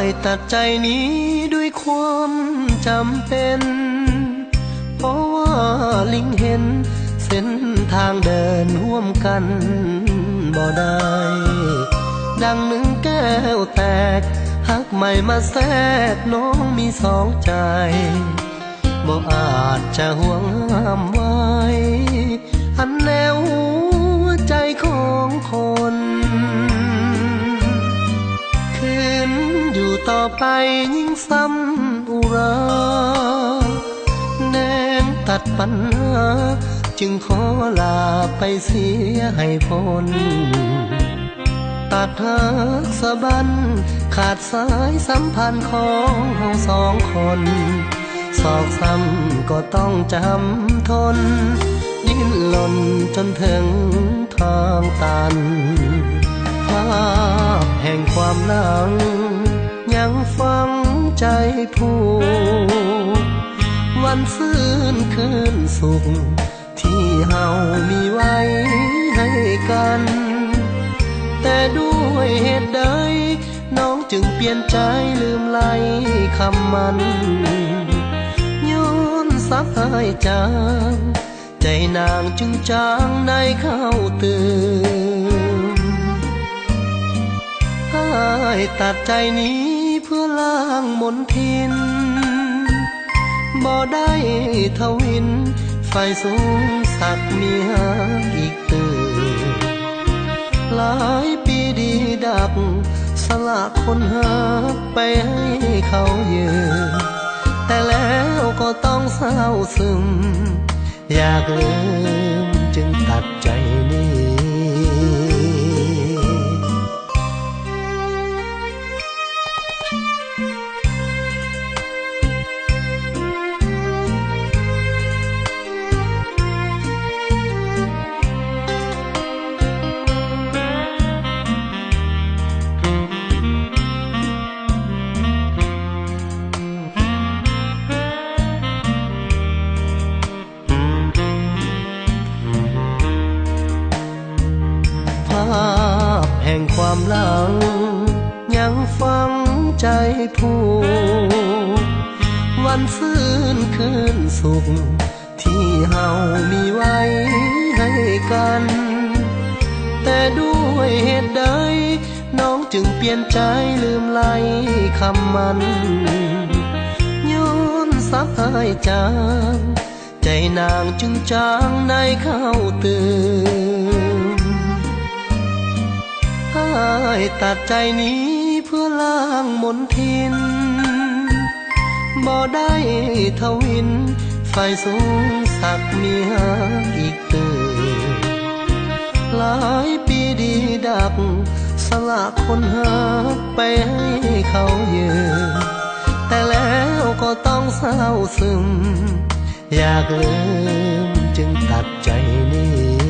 ยตัดใจนี้ด้วยความจำเป็นเพราะว่าลิงเห็นเส้นทางเดินร่วมกันบ่ได้ดังหนึ่งแก้วแตกหักใหม่มาแทรกน้องมีสองใจบ่อาจจะห่วงห้ามไว้อันแนวหัวใจของคนคืนอยู่ต่อไปยิ่งซ้ำอุราแนงตัดปัญหาจึงขอลาไปเสียให้พ้นตัดหักสะบั้นขาดสายสัมพันธ์ของเราสองคนศอกซ้ำก็ต้องจำทนดิ้นรนจนถึงทางตันภาพแห่งความหลังยังฝังใจผู้วันฟื้นคืนสุขที่เฮามีไว้ให้กันแต่ด้วยเหตุใดน้องจึงเปลี่ยนใจลืมไหลคำมันย้อนสักหายจางใจนางจึงจางในเข้าตื่นให้ตัดใจนี้เพื่อล้างมนทินบ่ได้ทวินไฟสูงสักมีหาอีกตื่นหลายปีดีดักสละคนหาไปให้เขายืมแต่แล้วก็ต้องเศร้าซึมอยากลืมจึงตัดใจนี้ภาพแห่งความหลังยังฝังใจผู้วันฟื้นคืนสุขที่เฮามีไว้ให้กันแต่ด้วยเหตุใดน้องจึงเปลี่ยนใจลืมไหลคำมันย้อนสักหายจางใจนางจึงจางในเข้าตื่นให้ตัดใจนี้เพื่อล้างมนทินบ่ได้ทวินไฟสูงสักมีหาอีกตื่นหลายปีดีดักสละคนหาไปให้เขายืมแต่แล้วก็ต้องเศร้าซึมอยากลืมจึงตัดใจนี้